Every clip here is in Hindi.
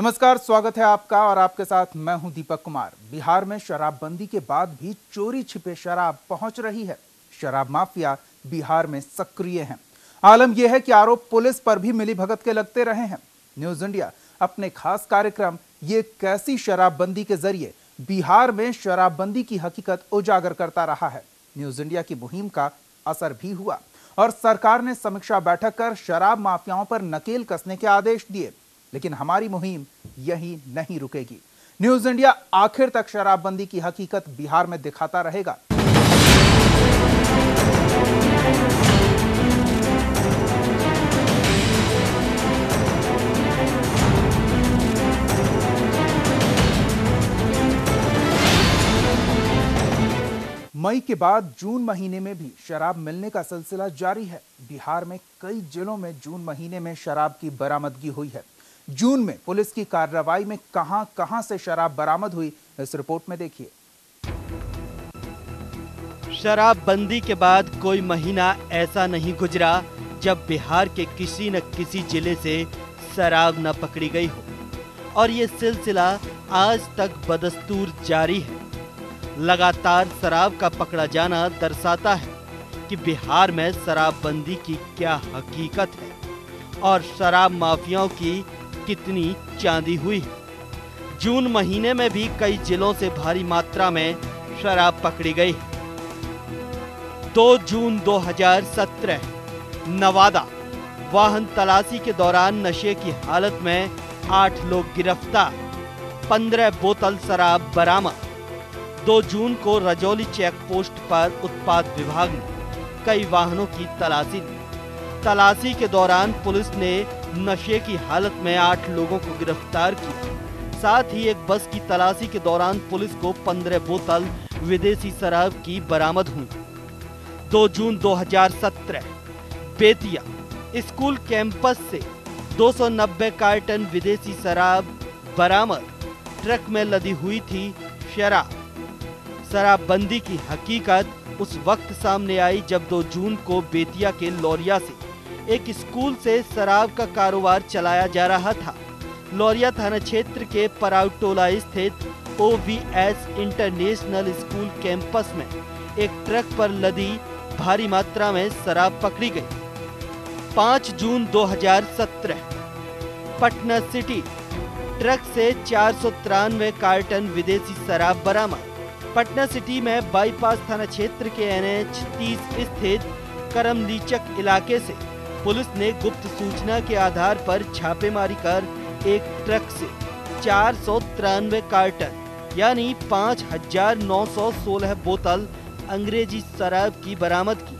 नमस्कार, स्वागत है आपका और आपके साथ मैं हूं दीपक कुमार। बिहार में शराबबंदी के बाद भी चोरी छिपे शराब पहुंच रही है। शराब माफिया बिहार में सक्रिय हैं। आलम यह है कि आरोप पुलिस पर भी मिलीभगत के लगते रहे हैं। न्यूज इंडिया अपने खास कार्यक्रम ये कैसी शराबबंदी के जरिए बिहार में शराबबंदी की हकीकत उजागर करता रहा है। न्यूज इंडिया की मुहिम का असर भी हुआ और सरकार ने समीक्षा बैठक कर शराब माफियाओं पर नकेल कसने के आदेश दिए। लेकिन हमारी मुहिम यही नहीं रुकेगी। न्यूज इंडिया आखिर तक शराबबंदी की हकीकत बिहार में दिखाता रहेगा। मई के बाद जून महीने में भी शराब मिलने का सिलसिला जारी है। बिहार में कई जिलों में जून महीने में शराब की बरामदगी हुई है। जून में पुलिस की कार्रवाई में कहां से शराब बरामद हुई, इस रिपोर्ट में देखिए। शराबबंदी के बाद कोई महीना ऐसा नहीं गुजरा जब बिहार के किसी न किसी जिले से शराब न पकड़ी गई हो, और ये सिलसिला आज तक बदस्तूर जारी है। लगातार शराब का पकड़ा जाना दर्शाता है कि बिहार में शराबबंदी की क्या हकीकत है और शराब माफियाओं की कितनी चांदी हुई है। जून महीने में भी कई जिलों से भारी मात्रा में शराब पकड़ी गई है। 2 जून 2017 नवादा, वाहन तलाशी के दौरान नशे की हालत में 8 लोग गिरफ्तार, 15 बोतल शराब बरामद। 2 जून को रजौली चेक पोस्ट पर उत्पाद विभाग ने कई वाहनों की तलाशी ली। तलाशी के दौरान पुलिस ने नशे की हालत में 8 लोगों को गिरफ्तार किया। साथ ही एक बस की तलाशी के दौरान पुलिस को 15 बोतल विदेशी शराब की बरामद हुई। 2 जून 2017 बेतिया, स्कूल कैंपस से 290 कार्टन विदेशी शराब बरामद। ट्रक में लदी हुई थी शराब। शराबबंदी की हकीकत उस वक्त सामने आई जब 2 जून को बेतिया के लौरिया से एक स्कूल से शराब का कारोबार चलाया जा रहा था। लौरिया थाना क्षेत्र के पराउटोला स्थित OVS इंटरनेशनल स्कूल कैंपस में एक ट्रक पर लदी भारी मात्रा में शराब पकड़ी गई। 5 जून 2017 पटना सिटी, ट्रक से 493 कार्टन विदेशी शराब बरामद। पटना सिटी में बाईपास थाना क्षेत्र के NH 30 स्थित करमलीचक इलाके से पुलिस ने गुप्त सूचना के आधार पर छापेमारी कर एक ट्रक से 493 कार्टन यानी 5916 बोतल अंग्रेजी शराब की बरामद की।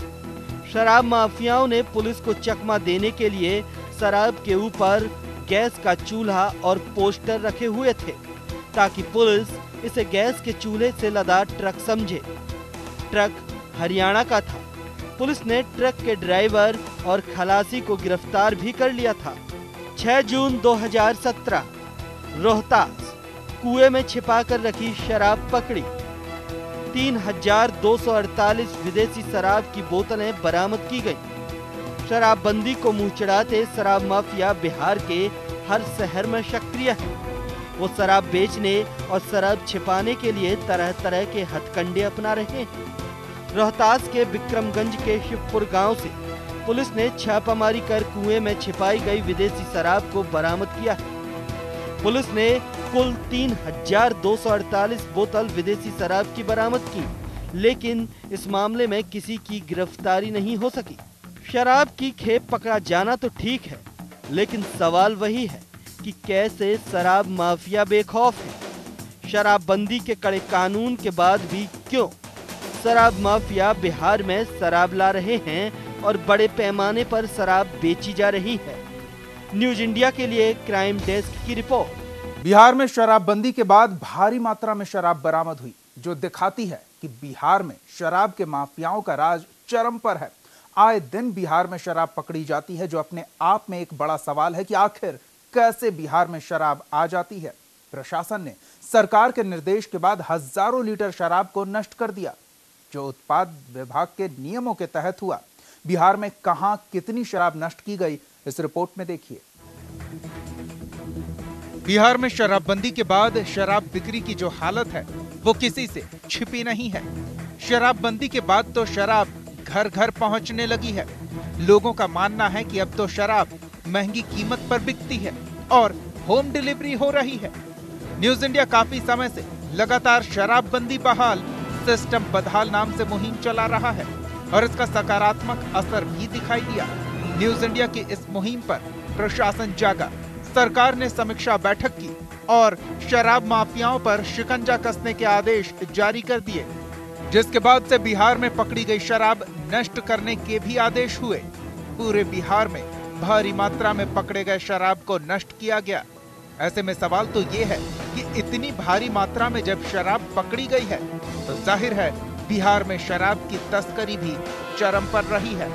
शराब माफियाओं ने पुलिस को चकमा देने के लिए शराब के ऊपर गैस का चूल्हा और पोस्टर रखे हुए थे ताकि पुलिस इसे गैस के चूल्हे से लदा ट्रक समझे। ट्रक हरियाणा का था। पुलिस ने ट्रक के ड्राइवर और खलासी को गिरफ्तार भी कर लिया था। 6 जून 2017 रोहतास, कुएं में छिपाकर रखी शराब पकड़ी। 3248 विदेशी शराब की बोतलें बरामद की गई। शराबबंदी को मुंह चढ़ाते शराब माफिया बिहार के हर शहर में सक्रिय है। वो शराब बेचने और शराब छिपाने के लिए तरह तरह के हथकंडे अपना रहे हैं। रोहतास के विक्रमगंज के शिवपुर गांव से पुलिस ने छापामारी कर कुएं में छिपाई गई विदेशी शराब को बरामद किया है। पुलिस ने कुल 3248 बोतल विदेशी शराब की बरामद की, लेकिन इस मामले में किसी की गिरफ्तारी नहीं हो सकी। शराब की खेप पकड़ा जाना तो ठीक है, लेकिन सवाल वही है कि कैसे शराब माफिया बेखौफ है। शराबबंदी के कड़े कानून के बाद भी क्यों शराब माफिया बिहार में शराब ला रहे हैं और बड़े पैमाने पर शराब बेची जा रही है। न्यूज इंडिया के लिए क्राइम डेस्क की रिपोर्ट। बिहार में शराबबंदी के बाद भारी मात्रा में शराब बरामद हुई, जो दिखाती है कि बिहार में शराब के माफियाओं का राज चरम पर है। आए दिन बिहार में शराब पकड़ी जाती है, जो अपने आप में एक बड़ा सवाल है कि आखिर कैसे बिहार में शराब आ जाती है। प्रशासन ने सरकार के निर्देश के बाद हजारों लीटर शराब को नष्ट कर दिया, जो उत्पाद विभाग के नियमों के तहत हुआ। बिहार में कहां कितनी शराब नष्ट की गई, इस रिपोर्ट में देखिए। बिहार में शराबबंदी के बाद शराब बिक्री की जो हालत है वो किसी से छिपी नहीं है। शराबबंदी के बाद तो शराब घर घर पहुंचने लगी है। लोगों का मानना है कि अब तो शराब महंगी कीमत पर बिकती है और होम डिलीवरी हो रही है। न्यूज इंडिया काफी समय से लगातार शराबबंदी बहाल, सिस्टम बदहाल नाम से मुहिम चला रहा है और इसका सकारात्मक असर भी दिखाई दिया। न्यूज इंडिया की इस मुहिम पर प्रशासन जागा, सरकार ने समीक्षा बैठक की और शराब माफियाओं पर शिकंजा कसने के आदेश जारी कर दिए, जिसके बाद से बिहार में पकड़ी गई शराब नष्ट करने के भी आदेश हुए। पूरे बिहार में भारी मात्रा में पकड़े गए शराब को नष्ट किया गया। ऐसे में सवाल तो ये है कि इतनी भारी मात्रा में जब शराब पकड़ी गई है तो जाहिर है बिहार में शराब की तस्करी भी चरम पर रही है।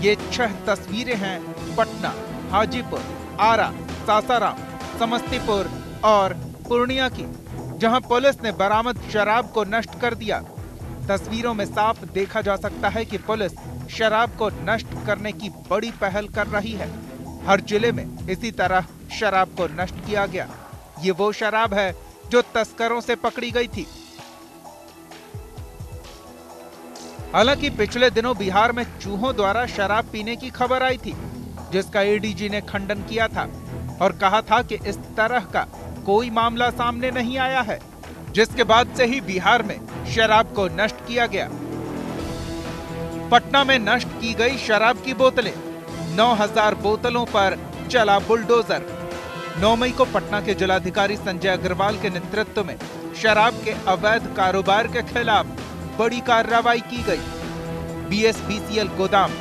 ये 6 तस्वीरें हैं पटना, हाजीपुर, आरा, सासाराम, समस्तीपुर और पूर्णिया की, जहां पुलिस ने बरामद शराब को नष्ट कर दिया। तस्वीरों में साफ देखा जा सकता है कि पुलिस शराब को नष्ट करने की बड़ी पहल कर रही है। हर जिले में इसी तरह शराब को नष्ट किया गया। ये वो शराब है जो तस्करों से पकड़ी गई थी। हालांकि पिछले दिनों बिहार में चूहों द्वारा शराब पीने की खबर आई थी, जिसका एडीजी ने खंडन किया था और कहा था कि इस तरह का कोई मामला सामने नहीं आया है, जिसके बाद से ही बिहार में शराब को नष्ट किया गया। पटना में नष्ट की गई शराब की बोतलें, 9000 बोतलों पर चला बुलडोजर। 9 मई को पटना के जिलाधिकारी संजय अग्रवाल के नेतृत्व में शराब के अवैध कारोबार के खिलाफ बड़ी कार्रवाई की गई। बीएसबीसीएल गोदाम,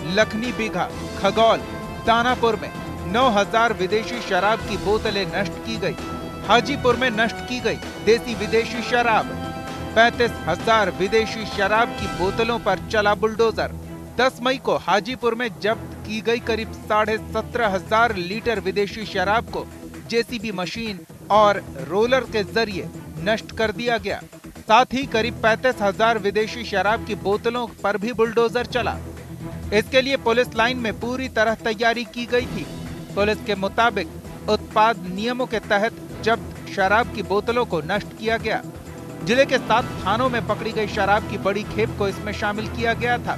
लखनी बीघा, खगौल, दानापुर में 9000 विदेशी शराब की बोतलें नष्ट की गई। हाजीपुर में नष्ट की गई देसी विदेशी शराब। 35,000 विदेशी शराब की बोतलों पर चला बुलडोजर। 10 मई को हाजीपुर में जब्त की गई करीब 17,500 लीटर विदेशी शराब को जेसीबी मशीन और रोलर के जरिए नष्ट कर दिया गया। साथ ही करीब 35,000 विदेशी शराब की बोतलों पर भी बुलडोजर चला। इसके लिए पुलिस लाइन में पूरी तरह तैयारी की गई थी। पुलिस के मुताबिक उत्पाद नियमों के तहत जब्त शराब की बोतलों को नष्ट किया गया। जिले के 7 थानों में पकड़ी गई शराब की बड़ी खेप को इसमें शामिल किया गया था।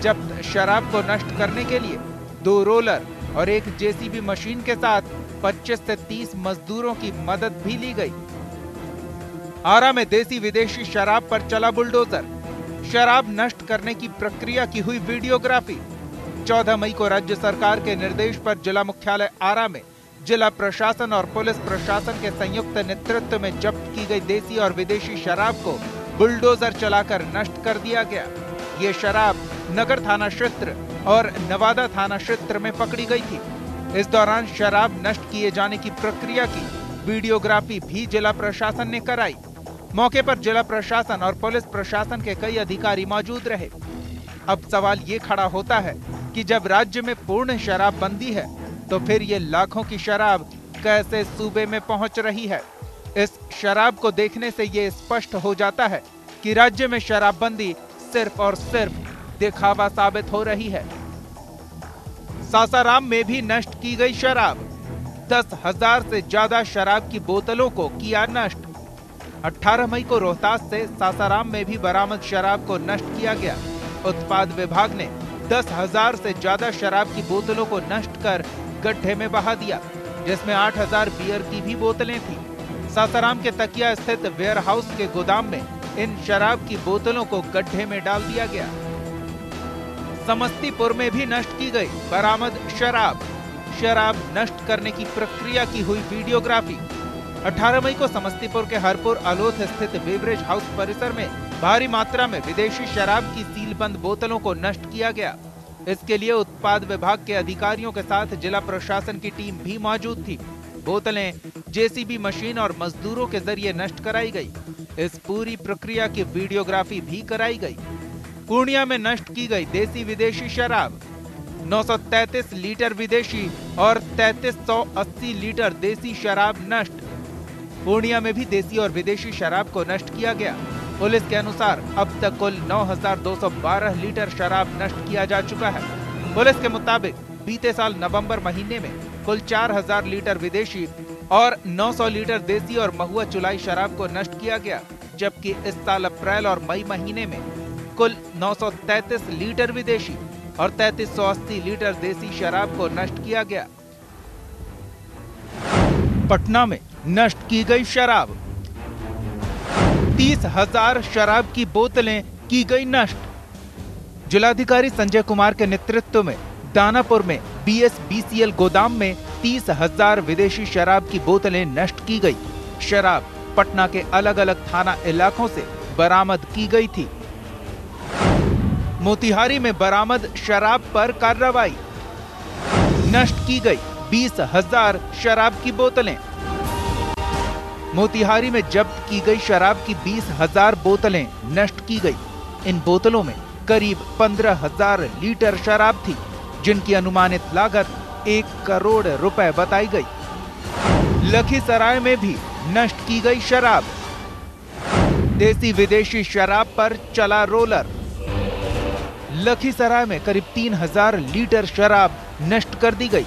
जब्त शराब को नष्ट करने के लिए 2 रोलर और 1 जेसीबी मशीन के साथ 25 से 30 मजदूरों की मदद भी ली गई। आरा में देसी विदेशी शराब पर चला बुलडोजर। शराब नष्ट करने की प्रक्रिया की हुई वीडियोग्राफी। 14 मई को राज्य सरकार के निर्देश पर जिला मुख्यालय आरा में जिला प्रशासन और पुलिस प्रशासन के संयुक्त नेतृत्व में जब्त की गई देसी और विदेशी शराब को बुलडोजर चलाकर नष्ट कर दिया गया। ये शराब नगर थाना क्षेत्र और नवादा थाना क्षेत्र में पकड़ी गई थी। इस दौरान शराब नष्ट किए जाने की प्रक्रिया की वीडियोग्राफी भी जिला प्रशासन ने कराई। मौके पर जिला प्रशासन और पुलिस प्रशासन के कई अधिकारी मौजूद रहे। अब सवाल ये खड़ा होता है कि जब राज्य में पूर्ण शराबबंदी है तो फिर ये लाखों की शराब कैसे सूबे में पहुंच रही है। इस शराब को देखने से ये स्पष्ट हो जाता है कि राज्य में शराबबंदी सिर्फ और सिर्फ दिखावा साबित हो रही है। सासाराम में भी नष्ट की गई शराब। 10,000 से ज्यादा शराब की बोतलों को किया नष्ट। 18 मई को रोहतास से सासाराम में भी बरामद शराब को नष्ट किया गया। उत्पाद विभाग ने 10,000 से ज्यादा शराब की बोतलों को नष्ट कर गड्ढे में बहा दिया, जिसमें 8,000 बियर की भी बोतलें थी। सासाराम के तकिया स्थित वेयर हाउस के गोदाम में इन शराब की बोतलों को गड्ढे में डाल दिया गया। समस्तीपुर में भी नष्ट की गई बरामद शराब। शराब नष्ट करने की प्रक्रिया की हुई वीडियोग्राफी। 18 मई को समस्तीपुर के हरपुर अलोथ स्थित बेवरेज हाउस परिसर में भारी मात्रा में विदेशी शराब की सीलबंद बोतलों को नष्ट किया गया। इसके लिए उत्पाद विभाग के अधिकारियों के साथ जिला प्रशासन की टीम भी मौजूद थी। बोतलें जेसीबी मशीन और मजदूरों के जरिए नष्ट कराई गई। इस पूरी प्रक्रिया की वीडियोग्राफी भी कराई गई। पूर्णिया में नष्ट की गई देसी विदेशी शराब। 933 लीटर विदेशी और 3380 लीटर देसी शराब नष्ट। पूर्णिया में भी देसी और विदेशी शराब को नष्ट किया गया। पुलिस के अनुसार अब तक कुल 9,212 लीटर शराब नष्ट किया जा चुका है। पुलिस के मुताबिक बीते साल नवंबर महीने में कुल 4000 लीटर विदेशी और 900 लीटर देसी और महुआ चुलाई शराब को नष्ट किया गया, जबकि इस साल अप्रैल और मई महीने में कुल 933 लीटर विदेशी और 3380 लीटर देसी शराब को नष्ट किया गया। पटना में नष्ट की गई शराब, 30,000 शराब की बोतलें की गई नष्ट। जिलाधिकारी संजय कुमार के नेतृत्व में दानापुर में BSBCL गोदाम में 30,000 विदेशी शराब की बोतलें नष्ट की गई। शराब पटना के अलग अलग थाना इलाकों से बरामद की गई थी। मोतिहारी में बरामद शराब पर कार्रवाई, नष्ट की गई 20,000 शराब की बोतलें। मोतिहारी में जब्त की गई शराब की 20,000 बोतलें नष्ट की गई। इन बोतलों में करीब 15,000 लीटर शराब थी, जिनकी अनुमानित लागत 1 करोड़ रुपए बताई गई। लखीसराय में भी नष्ट की गई शराब, देसी विदेशी शराब पर चला रोलर। लखीसराय में करीब 3,000 लीटर शराब नष्ट कर दी गई।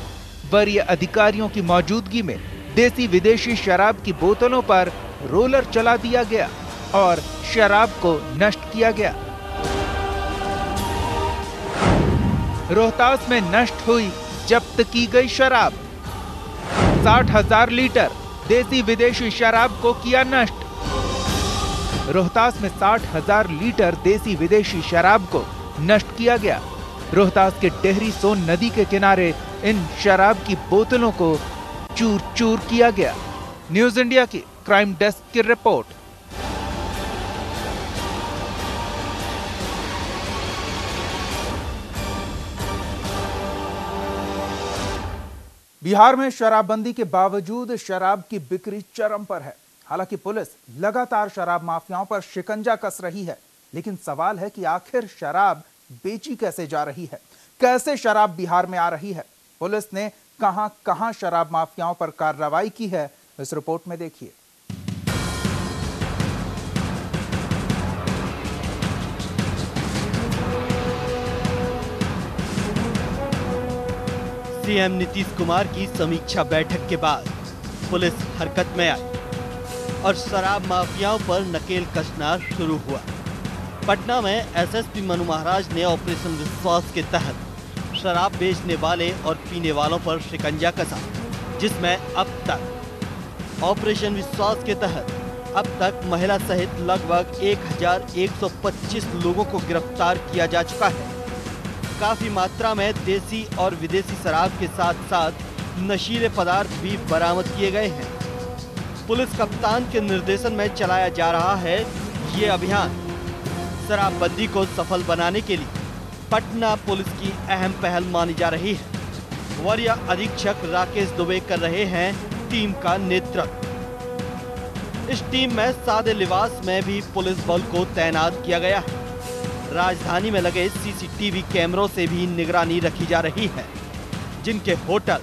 वरीय अधिकारियों की मौजूदगी में देसी विदेशी शराब की बोतलों पर रोलर चला दिया गया और शराब को नष्ट किया गया। रोहतास में नष्ट हुई जब्त की गई शराब, 60,000 लीटर देसी विदेशी शराब को किया नष्ट। रोहतास में 60,000 लीटर देसी विदेशी शराब को नष्ट किया गया। रोहतास के डेहरी सोन नदी के किनारे इन शराब की बोतलों को चूर चूर किया गया। न्यूज इंडिया की क्राइम डेस्क की रिपोर्ट। बिहार में शराबबंदी के बावजूद शराब की बिक्री चरम पर है। हालांकि पुलिस लगातार शराब माफियाओं पर शिकंजा कस रही है, लेकिन सवाल है कि आखिर शराब बेची कैसे जा रही है, कैसे शराब बिहार में आ रही है। पुलिस ने कहां-कहां शराब माफियाओं पर कार्रवाई की है, इस रिपोर्ट में देखिए। सीएम नीतीश कुमार की समीक्षा बैठक के बाद पुलिस हरकत में आई और शराब माफियाओं पर नकेल कसना शुरू हुआ। पटना में एसएसपी मनु महाराज ने ऑपरेशन विश्वास के तहत शराब बेचने वाले और पीने वालों पर शिकंजा कसा, जिसमें अब तक ऑपरेशन विश्वास के तहत अब तक महिला सहित लगभग 1125 लोगों को गिरफ्तार किया जा चुका है। काफी मात्रा में देसी और विदेशी शराब के साथ साथ नशीले पदार्थ भी बरामद किए गए हैं। पुलिस कप्तान के निर्देशन में चलाया जा रहा है ये अभियान। शराबबंदी को सफल बनाने के लिए पटना पुलिस की अहम पहल मानी जा रही है। वरीय अधीक्षक राकेश दुबे कर रहे हैं टीम का नेतृत्व। इस टीम में सादे लिबास में भी पुलिस बल को तैनात किया गया है। राजधानी में लगे सीसीटीवी कैमरों से भी निगरानी रखी जा रही है। जिनके होटल,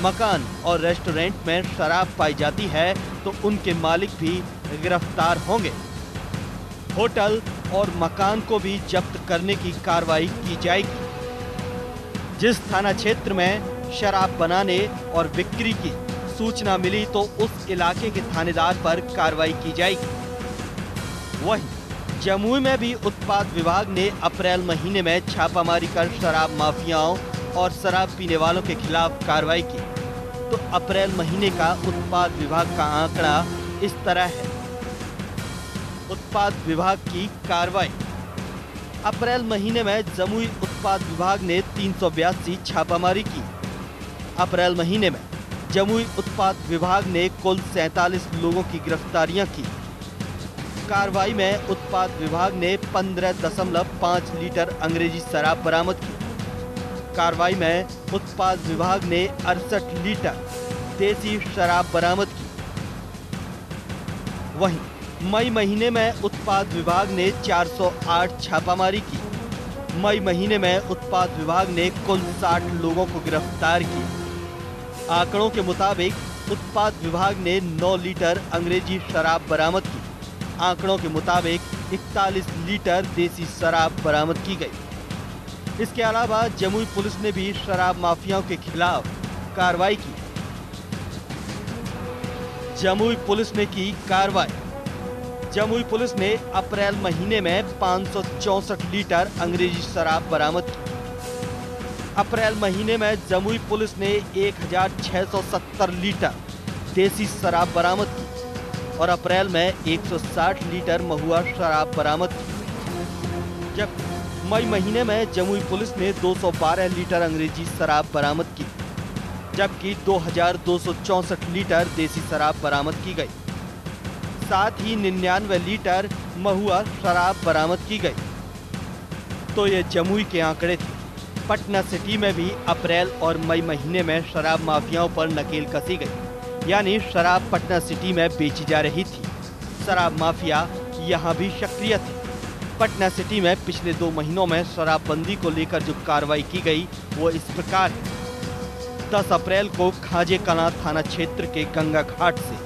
मकान और रेस्टोरेंट में शराब पाई जाती है तो उनके मालिक भी गिरफ्तार होंगे। होटल और मकान को भी जब्त करने की कार्रवाई की जाएगी। जिस थाना क्षेत्र में शराब बनाने और बिक्री की सूचना मिली तो उस इलाके के थानेदार पर कार्रवाई की जाएगी। वहीं जमुई में भी उत्पाद विभाग ने अप्रैल महीने में छापामारी कर शराब माफियाओं और शराब पीने वालों के खिलाफ कार्रवाई की। तो अप्रैल महीने का उत्पाद विभाग का आंकड़ा इस तरह है। उत्पाद विभाग की कार्रवाई, अप्रैल महीने में जमुई उत्पाद विभाग ने 382 छापामारी की। अप्रैल महीने में जमुई उत्पाद विभाग ने कुल 47 लोगों की गिरफ्तारियां की। कार्रवाई में उत्पाद विभाग ने 15.5 लीटर अंग्रेजी शराब बरामद की। कार्रवाई में उत्पाद विभाग ने 68 लीटर देसी शराब बरामद की। वहीं मई महीने में उत्पाद विभाग ने 408 छापामारी की। मई महीने में उत्पाद विभाग ने कुल 60 लोगों को गिरफ्तार किया। आंकड़ों के मुताबिक उत्पाद विभाग ने 9 लीटर अंग्रेजी शराब बरामद की। आंकड़ों के मुताबिक 41 लीटर देसी शराब बरामद की गई। इसके अलावा जमुई पुलिस ने भी शराब माफियाओं के खिलाफ कार्रवाई की। जमुई पुलिस ने की कार्रवाई। जमुई पुलिस ने अप्रैल महीने में 564 लीटर अंग्रेजी शराब बरामद की। अप्रैल महीने में जमुई पुलिस ने 1670 लीटर देसी शराब बरामद की और अप्रैल में 160 लीटर महुआ शराब बरामद की। जब मई महीने में जमुई पुलिस ने 212 लीटर अंग्रेजी शराब बरामद की, जबकि 2264 लीटर देसी शराब बरामद की गई। साथ ही 99 लीटर महुआ शराब बरामद की गई। तो ये जमुई के आंकड़े थे। पटना सिटी में भी अप्रैल और मई महीने में शराब माफियाओं पर नकेल कसी गई, यानी शराब पटना सिटी में बेची जा रही थी। शराब माफिया यहाँ भी सक्रिय थे। पटना सिटी में पिछले 2 महीनों में शराबबंदी को लेकर जो कार्रवाई की गई वो इस प्रकार है। 10 अप्रैल को खाजे कलां थाना क्षेत्र के गंगा घाट से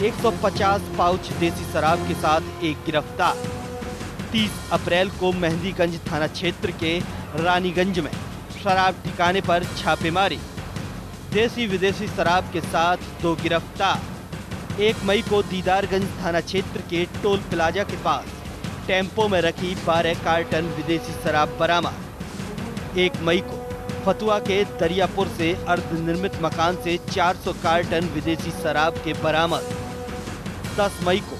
150 पाउच देसी शराब के साथ एक गिरफ्तार। 30 अप्रैल को मेहंदीगंज थाना क्षेत्र के रानीगंज में शराब ठिकाने पर छापेमारी, देसी विदेशी शराब के साथ 2 गिरफ्तार। 1 मई को दीदारगंज थाना क्षेत्र के टोल प्लाजा के पास टेम्पो में रखी 12 कार्टन विदेशी शराब बरामद। 1 मई को फतुआ के दरियापुर से अर्धनिर्मित मकान से 400 कार्टन विदेशी शराब के बरामद। 10 मई को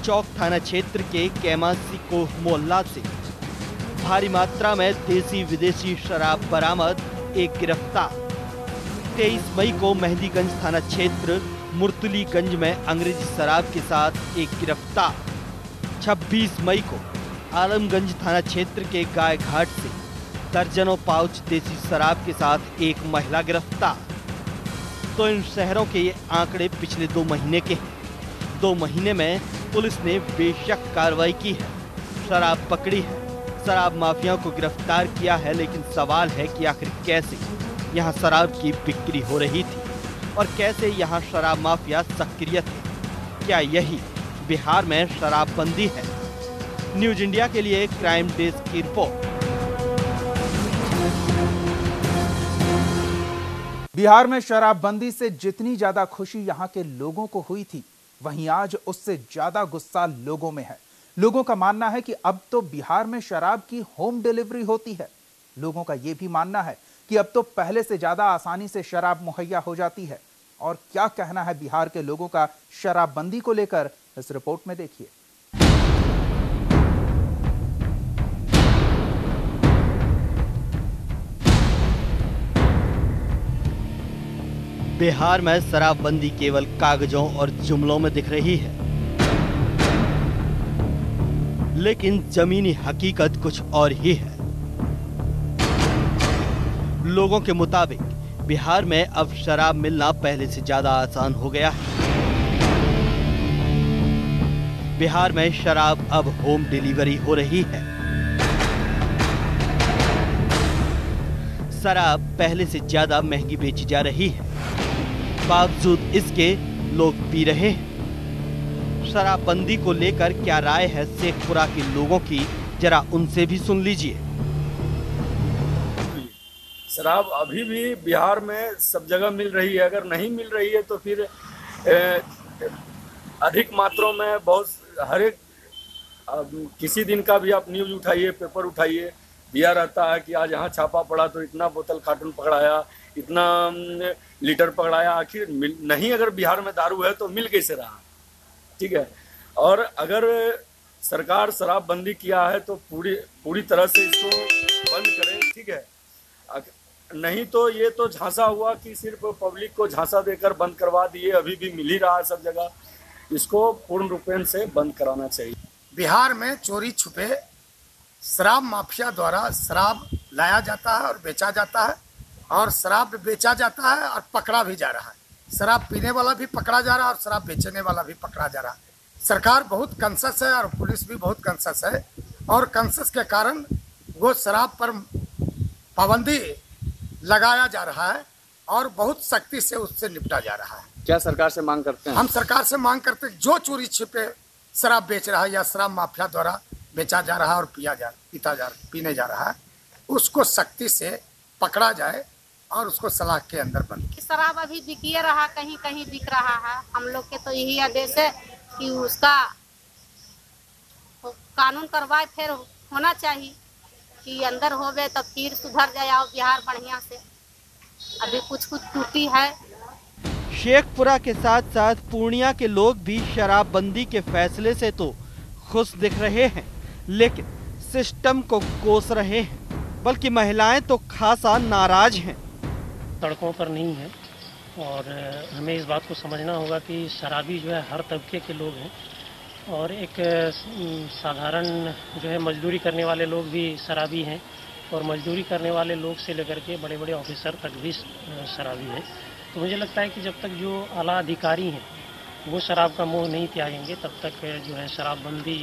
चौक थाना क्षेत्र के कैमासी को मोहल्ला से भारी मात्रा में देसी विदेशी शराब बरामद, 1 गिरफ्तार। 23 मई को मेहंदीगंज थाना क्षेत्र मुर्तुलीगंज में अंग्रेजी शराब के साथ 1 गिरफ्तार। 26 मई को आलमगंज थाना क्षेत्र के गाय घाट से दर्जनों पाउच देसी शराब के साथ 1 महिला गिरफ्तार। तो इन शहरों के ये आंकड़े पिछले 2 महीने के हैं। 2 महीने में पुलिस ने बेशक कार्रवाई की है, शराब पकड़ी है, शराब माफियाओं को गिरफ्तार किया है, लेकिन सवाल है कि आखिर कैसे यहाँ शराब की बिक्री हो रही थी और कैसे यहाँ शराब माफिया सक्रिय थे। क्या यही बिहार में शराबबंदी है? न्यूज इंडिया के लिए क्राइम डेस्क की रिपोर्ट। बिहार में शराबबंदी से जितनी ज्यादा खुशी यहाँ के लोगों को हुई थी, वहीं आज उससे ज्यादा गुस्सा लोगों में है। लोगों का मानना है कि अब तो बिहार में शराब की होम डिलीवरी होती है। लोगों का यह भी मानना है कि अब तो पहले से ज्यादा आसानी से शराब मुहैया हो जाती है। और क्या कहना है बिहार के लोगों का शराबबंदी को लेकर, इस रिपोर्ट में देखिए। बिहार में शराबबंदी केवल कागजों और जुमलों में दिख रही है, लेकिन जमीनी हकीकत कुछ और ही है। लोगों के मुताबिक बिहार में अब शराब मिलना पहले से ज्यादा आसान हो गया है। बिहार में शराब अब होम डिलीवरी हो रही है। शराब पहले से ज्यादा महंगी बेची जा रही है, बावजूद इसके लोग पी रहे हैं। शराबबंदी को लेकर क्या राय है शेखपुरा के लोगों की, जरा उनसे भी सुन लीजिए। शराब अभी भी बिहार में सब जगह मिल रही है। अगर नहीं मिल रही है तो फिर अधिक मात्रा में बहुत हर एक किसी दिन का भी आप न्यूज़ उठाइए, पेपर उठाइए, दिया रहता है कि आज यहाँ छापा पड़ा तो इतना बोतल कार्टून पकड़ाया, इतना लीटर पकड़ाया। आखिर नहीं, अगर बिहार में दारू है तो मिल कैसे रहा? ठीक है। और अगर सरकार शराबबंदी किया है तो पूरी तरह से इसको बंद करे, ठीक है। नहीं तो ये तो झांसा हुआ कि सिर्फ पब्लिक को झांसा देकर बंद करवा दिए। अभी भी मिल ही रहा है सब जगह। इसको पूर्ण रूपेण से बंद कराना चाहिए। बिहार में चोरी छुपे शराब माफिया द्वारा शराब लाया जाता है और बेचा जाता है, और शराब बेचा जाता है और पकड़ा भी जा रहा है। शराब पीने वाला भी पकड़ा जा रहा है और शराब बेचने वाला भी पकड़ा जा रहा है। सरकार बहुत कंसस है और पुलिस भी बहुत कंसस है, और कंसस के कारण वो शराब पर पाबंदी लगाया जा रहा है और बहुत सख्ती से उससे निपटा जा रहा है। क्या सरकार से मांग करते हैं? हम सरकार से मांग करते हैं, जो चोरी छिपे शराब बेच रहा है या शराब माफिया द्वारा बेचा जा रहा है और पीने जा रहा है, उसको सख्ती से पकड़ा जाए और उसको सलाख के अंदर बंद किया। शराब अभी बिकिए रहा, कहीं कहीं बिक रहा है। हम लोग के तो यही आदेश है कि उसका कानून करवाए, फिर होना चाहिए कि अंदर होवे तब फिर सुधर जाए और बिहार बढ़िया से। अभी कुछ कुछ टूटी है। शेखपुरा के साथ साथ पूर्णिया के लोग भी शराबबंदी के फैसले से तो खुश दिख रहे हैं, लेकिन सिस्टम को कोस रहे हैं, बल्कि महिलाएं तो खासा नाराज हैं। सड़कों पर नहीं है और हमें इस बात को समझना होगा कि शराबी जो है हर तबके के लोग हैं और एक साधारण जो है मजदूरी करने वाले लोग भी शराबी हैं और मजदूरी करने वाले लोग से लेकर के बड़े बड़े ऑफिसर तक भी शराबी हैं। तो मुझे लगता है कि जब तक जो आला अधिकारी हैं वो शराब का मोह नहीं त्यागेंगे तब तक जो है शराबबंदी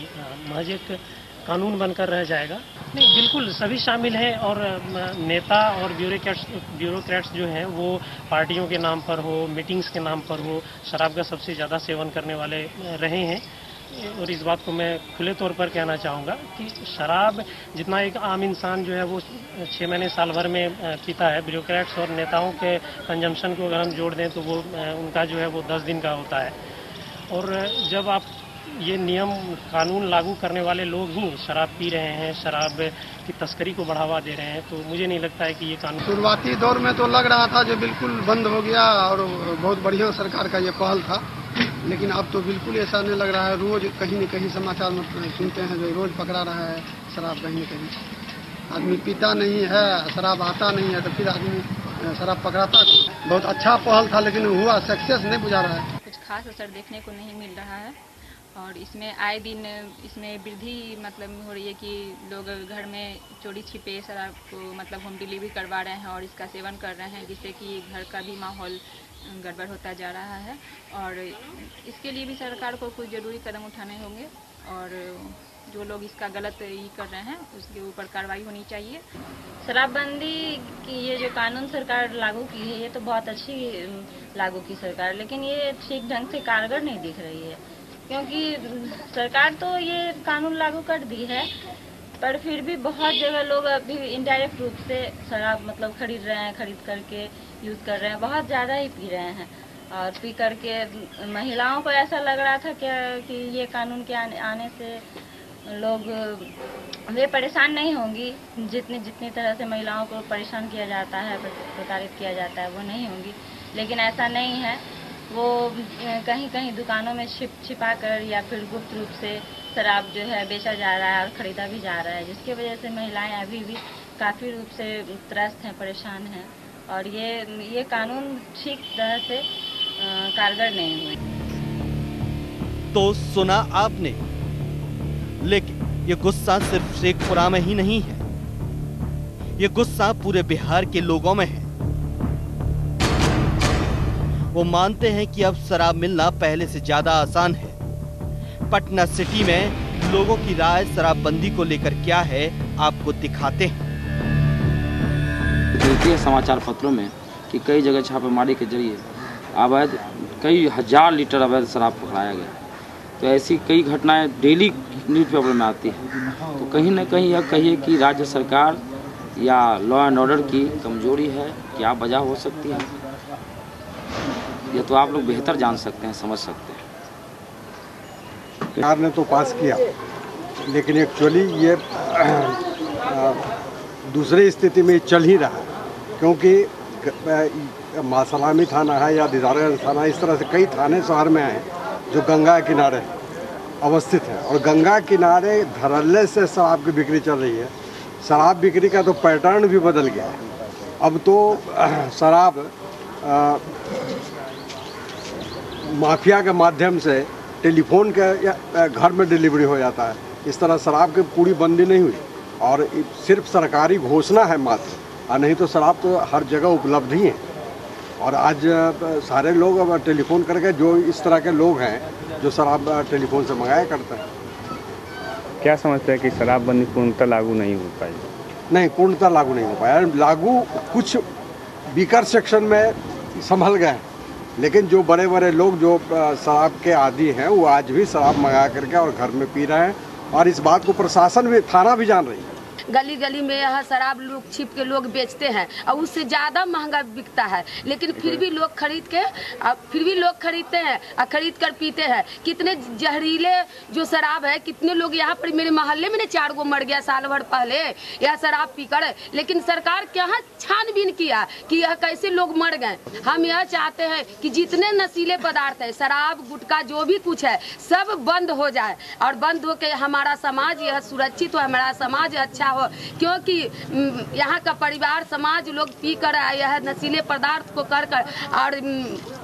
महज एक कानून बनकर रह जाएगा। नहीं, बिल्कुल सभी शामिल हैं और नेता और ब्यूरोक्रेट्स जो हैं वो पार्टियों के नाम पर हो, मीटिंग्स के नाम पर हो, शराब का सबसे ज़्यादा सेवन करने वाले रहे हैं। और इस बात को मैं खुले तौर पर कहना चाहूँगा कि शराब जितना एक आम इंसान जो है वो 6 महीने साल भर में पीता है, ब्यूरोक्रेट्स और नेताओं के कंजम्पशन को अगर हम जोड़ दें तो वो उनका जो है वो 10 दिन का होता है। और जब आप ये नियम कानून लागू करने वाले लोग ही शराब पी रहे हैं, शराब की तस्करी को बढ़ावा दे रहे हैं, तो मुझे नहीं लगता है कि ये कानून। शुरुआती दौर में तो लग रहा था जो बिल्कुल बंद हो गया और बहुत बढ़िया सरकार का ये पहल था, लेकिन अब तो बिल्कुल ऐसा नहीं लग रहा है। रोज कहीं न कहीं समाचार में सुनते हैं जो रोज पकड़ा रहा है शराब कहीं न कहीं। आदमी पीता नहीं है, शराब आता नहीं है, तो फिर आदमी शराब पकड़ाता। बहुत अच्छा पहल था लेकिन हुआ सक्सेस नहीं बुझा रहा है। कुछ खास असर देखने को नहीं मिल रहा है और इसमें आए दिन इसमें वृद्धि मतलब हो रही है कि लोग घर में चोरी छिपे शराब को मतलब होम डिलीवरी करवा रहे हैं और इसका सेवन कर रहे हैं, जिससे कि घर का भी माहौल गड़बड़ होता जा रहा है। और इसके लिए भी सरकार को कुछ ज़रूरी कदम उठाने होंगे और जो लोग इसका गलत ये कर रहे हैं उसके ऊपर कार्रवाई होनी चाहिए। शराबबंदी की ये जो कानून सरकार लागू की है ये तो बहुत अच्छी लागू की सरकार, लेकिन ये ठीक ढंग से कारगर नहीं दिख रही है, क्योंकि सरकार तो ये कानून लागू कर दी है पर फिर भी बहुत जगह लोग अभी इनडायरेक्ट रूप से शराब मतलब खरीद रहे हैं, खरीद करके यूज़ कर रहे हैं, बहुत ज़्यादा ही पी रहे हैं। और पी करके महिलाओं को ऐसा लग रहा था कि ये कानून के आने से लोग वे परेशान नहीं होंगी, जितनी तरह से महिलाओं को परेशान किया जाता है, प्रताड़ित किया जाता है, वो नहीं होंगी, लेकिन ऐसा नहीं है। वो कहीं कहीं दुकानों में छिपा कर या फिर गुप्त रूप से शराब जो है बेचा जा रहा है और ख़रीदा भी जा रहा है, जिसकी वजह से महिलाएं अभी भी काफ़ी रूप से त्रस्त हैं, परेशान हैं और ये कानून ठीक तरह से कारगर नहीं हुए। तो सुना आपने, लेकिन ये गुस्सा सिर्फ शेखपुरा में ही नहीं है, ये गुस्सा पूरे बिहार के लोगों में है। वो मानते हैं कि अब शराब मिलना पहले से ज्यादा आसान है। पटना सिटी में लोगों की राय शराबबंदी को लेकर क्या है, आपको दिखाते हैं। देखते हैं समाचार पत्रों में कि कई जगह छापेमारी के जरिए अवैध कई हजार लीटर अवैध शराब पकड़ाया गया। तो ऐसी कई घटनाएं डेली न्यूज़पेपर में आती हैं। तो कहीं ना कहीं यह कहिए कि राज्य सरकार या लॉ एंड ऑर्डर की कमजोरी है, क्या वजह हो सकती है, ये तो आप लोग बेहतर जान सकते हैं, समझ सकते हैं। सरकार ने तो पास किया, लेकिन एक्चुअली ये दूसरी स्थिति में चल ही रहा है, क्योंकि मासलामी थाना है या दीदारगंज थाना, इस तरह से कई थाने शहर में हैं जो गंगा किनारे अवस्थित है और गंगा किनारे धड़ल्ले से शराब की बिक्री चल रही है। शराब बिक्री का तो पैटर्न भी बदल गया है। अब तो शराब माफिया के माध्यम से टेलीफोन के घर में डिलीवरी हो जाता है। इस तरह शराब की पूरी बंदी नहीं हुई और सिर्फ सरकारी घोषणा है मात्र, और नहीं तो शराब तो हर जगह उपलब्ध ही है। और आज सारे लोग अब टेलीफोन करके, जो इस तरह के लोग हैं जो शराब टेलीफोन से मंगाया करते हैं। क्या समझते हैं कि शराबबंदी पूर्णतः लागू नहीं हो पाई? नहीं, पूर्णतः लागू नहीं हो पाया। लागू कुछ बीकर सेक्शन में संभल गए, लेकिन जो बड़े बड़े लोग जो शराब के आदी हैं वो आज भी शराब मंगा करके और घर में पी रहे हैं। और इस बात को प्रशासन भी, थाना भी जान रही है गली गली में यहाँ शराब लोग छिप के लोग बेचते हैं और उससे ज़्यादा महंगा बिकता है, लेकिन फिर भी लोग खरीदते हैं और खरीद कर पीते हैं। कितने जहरीले जो शराब है, कितने लोग यहाँ पर मेरे मोहल्ले में 4 गो मर गया साल भर पहले यह शराब पीकर, लेकिन सरकार क्या छानबीन किया कि यह कैसे लोग मर गए। हम यह चाहते हैं कि जितने नशीले पदार्थ है, शराब गुटखा जो भी कुछ है, सब बंद हो जाए और बंद हो के हमारा समाज यह सुरक्षित हो, हमारा समाज अच्छा हो, क्योंकि यहाँ का परिवार समाज लोग पी कर यह नशीले पदार्थ को कर और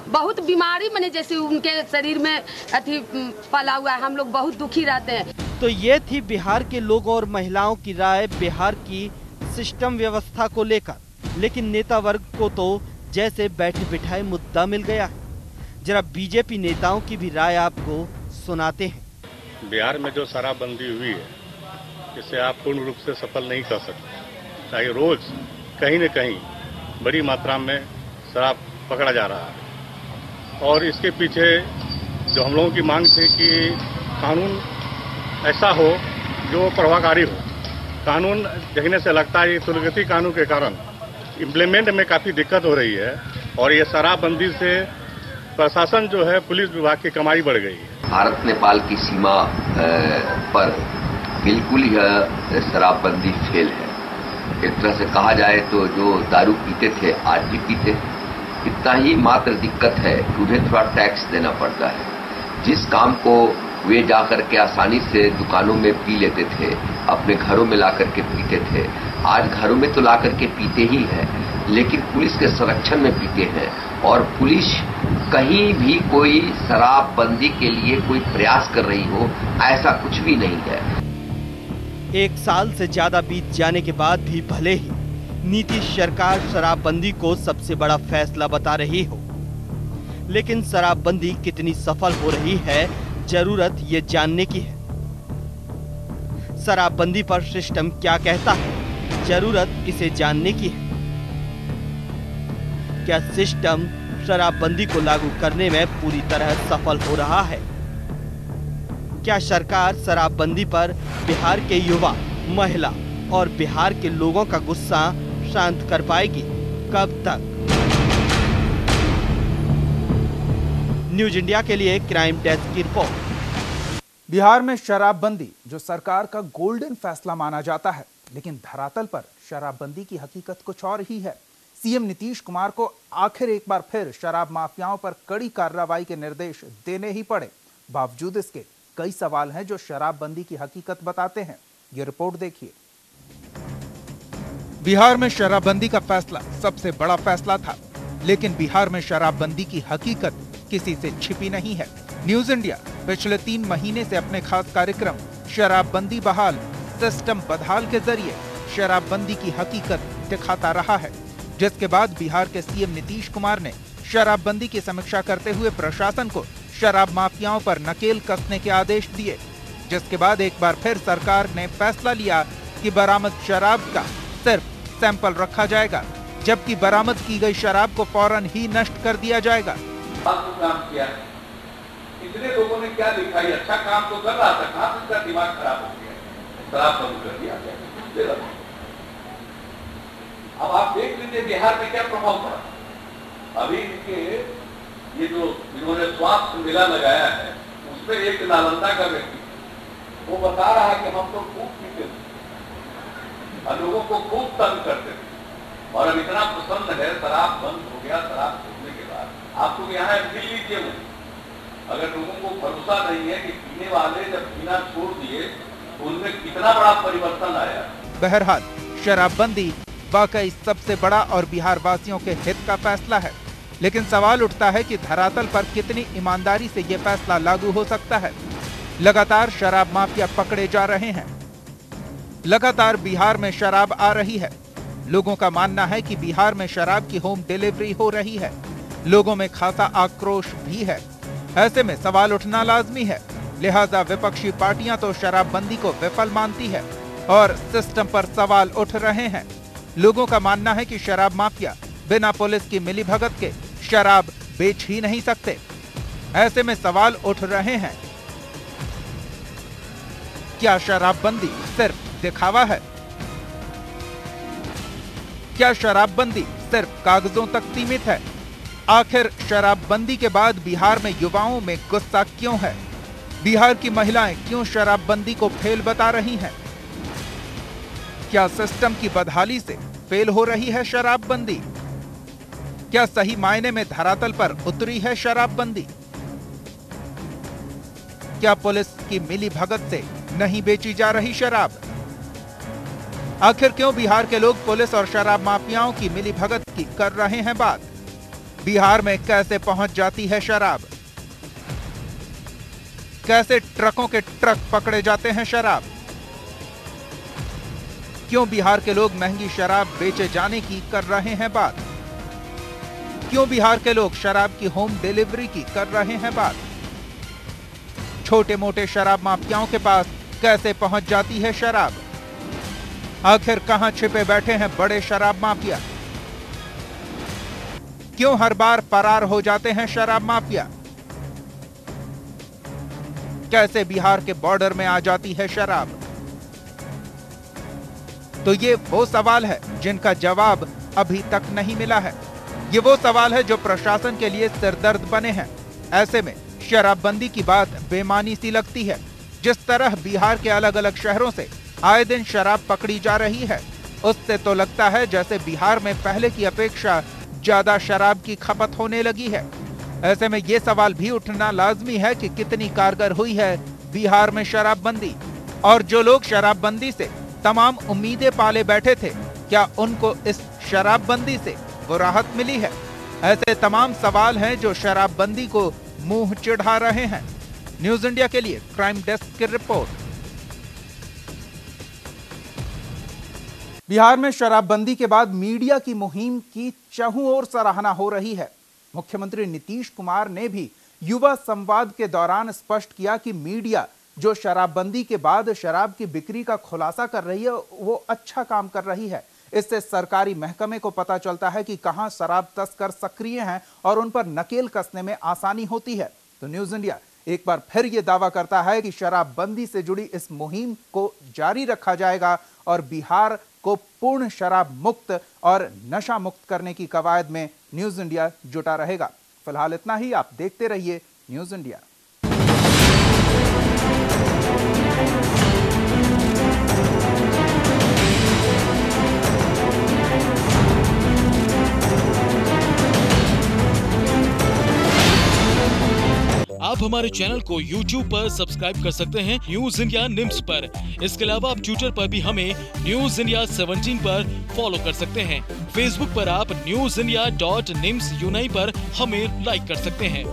बहुत बीमारी मने जैसे उनके शरीर में अति फैला हुआ है। हम लोग बहुत दुखी रहते हैं। तो ये थी बिहार के लोगों और महिलाओं की राय बिहार की सिस्टम व्यवस्था को लेकर, लेकिन नेता वर्ग को तो जैसे बैठे बिठाए मुद्दा मिल गया है। जरा बीजेपी नेताओं की भी राय आपको सुनाते हैं। बिहार में जो शराबबंदी हुई है, इसे आप पूर्ण रूप से सफल नहीं कर सकते। चाहे रोज कहीं न कहीं बड़ी मात्रा में शराब पकड़ा जा रहा है और इसके पीछे जो हम लोगों की मांग थी कि कानून ऐसा हो जो प्रभावकारी हो। कानून देखने से लगता है ये तुलगति कानून के कारण इम्प्लीमेंट में काफ़ी दिक्कत हो रही है और ये शराबबंदी से प्रशासन जो है पुलिस विभाग की कमाई बढ़ गई है। भारत नेपाल की सीमा पर बिल्कुल यह शराबबंदी फेल है। एक तरह से कहा जाए तो जो दारू पीते थे आज भी पीते, इतना ही मात्र दिक्कत है कि उन्हें थोड़ा टैक्स देना पड़ता है। जिस काम को वे जाकर के आसानी से दुकानों में पी लेते थे, अपने घरों में ला करके पीते थे, आज घरों में तो ला करके पीते ही हैं, लेकिन पुलिस के संरक्षण में पीते हैं और पुलिस कहीं भी कोई शराबबंदी के लिए कोई प्रयास कर रही हो, ऐसा कुछ भी नहीं है। 1 साल से ज्यादा बीत जाने के बाद भी भले ही नीतीश सरकार शराबबंदी को सबसे बड़ा फैसला बता रही हो, लेकिन शराबबंदी कितनी सफल हो रही है, जरूरत ये जानने की है। शराबबंदी पर सिस्टम क्या कहता है, जरूरत इसे जानने की है। क्या सिस्टम शराबबंदी को लागू करने में पूरी तरह सफल हो रहा है? क्या सरकार शराबबंदी पर बिहार के युवा, महिला और बिहार के लोगों का गुस्सा शांत कर पाएगी? कब तक? न्यूज इंडिया के लिए क्राइम डेस्क की रिपोर्ट। बिहार में शराबबंदी जो सरकार का गोल्डन फैसला माना जाता है, लेकिन धरातल पर शराबबंदी की हकीकत कुछ और ही है। सीएम नीतीश कुमार को आखिर एक बार फिर शराब माफियाओं पर कड़ी कार्रवाई के निर्देश देने ही पड़े। बावजूद इसके कई सवाल हैं जो शराबबंदी की हकीकत बताते हैं। ये रिपोर्ट देखिए। बिहार में शराबबंदी का फैसला सबसे बड़ा फैसला था, लेकिन बिहार में शराबबंदी की हकीकत किसी से छिपी नहीं है। न्यूज इंडिया पिछले 3 महीने से अपने खास कार्यक्रम शराबबंदी बहाल, सिस्टम बदहाल के जरिए शराबबंदी की हकीकत दिखाता रहा है, जिसके बाद बिहार के सीएम नीतीश कुमार ने शराबबंदी की समीक्षा करते हुए प्रशासन को शराब माफियाओं पर नकेल कसने के आदेश दिए, जिसके बाद एक बार फिर सरकार ने फैसला लिया कि बरामद शराब का सिर्फ सैंपल रखा जाएगा, जबकि बरामद की गई शराब को फौरन ही नष्ट कर दिया जाएगा। काम किया, इतने लोगों ने क्या देखा, अच्छा काम तो कर रहा था, कहां से इसका दिमाग खराब हो गया, शराब बंद कर दिया। अब आप देख लीजिए बिहार में क्या प्रभाव पड़ा। अभी इनके ये जो इन्होंने स्वास्थ्य मेला लगाया है, उसमें एक नालंदा का व्यक्ति वो बता रहा है कि हम तो खूब पीते थे और लोगों को खूब तंग करते थे और अब इतना प्रसन्न है, शराब बंद हो गया। शराब छोड़ने के बाद आप लोग यहाँ मिल लीजिए मुझे, अगर लोगों को भरोसा नहीं है कि पीने वाले जब पीना छोड़ दिए तो उनमें कितना बड़ा परिवर्तन आया। बहरहाल शराबबंदी वाकई सबसे बड़ा और बिहार वासियों के हित का फैसला है, लेकिन सवाल उठता है कि धरातल पर कितनी ईमानदारी से ये फैसला लागू हो सकता है। लगातार शराब माफिया पकड़े जा रहे हैं, लगातार बिहार में शराब आ रही है। लोगों का मानना है कि बिहार में शराब की होम डिलीवरी हो रही है। लोगों में खासा आक्रोश भी है। ऐसे में सवाल उठना लाजमी है। लिहाजा विपक्षी पार्टियां तो शराबबंदी को विफल मानती है और सिस्टम पर सवाल उठ रहे हैं। लोगों का मानना है कि शराब माफिया बिना पुलिस की मिलीभगत के शराब बेच ही नहीं सकते। ऐसे में सवाल उठ रहे हैं, क्या शराबबंदी सिर्फ दिखावा है क्या शराबबंदी सिर्फ कागजों तक सीमित है? आखिर शराबबंदी के बाद बिहार में युवाओं में गुस्सा क्यों है? बिहार की महिलाएं क्यों शराबबंदी को फेल बता रही हैं? क्या सिस्टम की बदहाली से फेल हो रही है शराबबंदी? क्या सही मायने में धरातल पर उतरी है शराबबंदी? क्या पुलिस की मिलीभगत से नहीं बेची जा रही शराब? आखिर क्यों बिहार के लोग पुलिस और शराब माफियाओं की मिलीभगत की कर रहे हैं बात? बिहार में कैसे पहुंच जाती है शराब? कैसे ट्रकों के ट्रक पकड़े जाते हैं शराब? क्यों बिहार के लोग महंगी शराब बेचे जाने की कर रहे हैं बात? क्यों बिहार के लोग शराब की होम डिलीवरी की कर रहे हैं बात? छोटे मोटे शराब माफियाओं के पास कैसे पहुंच जाती है शराब? आखिर कहां छिपे बैठे हैं बड़े शराब माफिया? क्यों हर बार फरार हो जाते हैं शराब माफिया? कैसे बिहार के बॉर्डर में आ जाती है शराब? तो ये वो सवाल है जिनका जवाब अभी तक नहीं मिला है। ये वो सवाल है जो प्रशासन के लिए सिरदर्द बने हैं। ऐसे में शराबबंदी की बात बेमानी सी लगती है। जिस तरह बिहार के अलग अलग शहरों से आए दिन शराब पकड़ी जा रही है, उससे तो लगता है जैसे बिहार में पहले की अपेक्षा ज्यादा शराब की खपत होने लगी है। ऐसे में ये सवाल भी उठना लाजमी है कि कितनी कारगर हुई है बिहार में शराबबंदी, और जो लोग शराबबंदी से तमाम उम्मीदें पाले बैठे थे, क्या उनको इस शराबबंदी से वो राहत मिली है? ऐसे तमाम सवाल हैं जो शराबबंदी को मुंह चिढ़ा रहे हैं। न्यूज इंडिया के लिए क्राइम डेस्क की रिपोर्ट। बिहार में शराबबंदी के बाद मीडिया की मुहिम की चहुं ओर सराहना हो रही है। मुख्यमंत्री नीतीश कुमार ने भी युवा संवाद के दौरान स्पष्ट किया कि मीडिया जो शराबबंदी के बाद शराब की बिक्री का खुलासा कर रही है, वो अच्छा काम कर रही है। इससे सरकारी महकमे को पता चलता है कि कहां शराब तस्कर सक्रिय हैं और उन पर नकेल कसने में आसानी होती है। तो न्यूज इंडिया एक बार फिर यह दावा करता है कि शराबबंदी से जुड़ी इस मुहिम को जारी रखा जाएगा और बिहार को पूर्ण शराब मुक्त और नशा मुक्त करने की कवायद में न्यूज इंडिया जुटा रहेगा। फिलहाल इतना ही। आप देखते रहिए न्यूज इंडिया। आप हमारे चैनल को YouTube पर सब्सक्राइब कर सकते हैं न्यूज इंडिया निम्स पर। इसके अलावा आप ट्विटर पर भी हमें न्यूज इंडिया 17 पर फॉलो कर सकते हैं। फेसबुक पर आप newsindia.nimsuni पर हमें लाइक कर सकते हैं।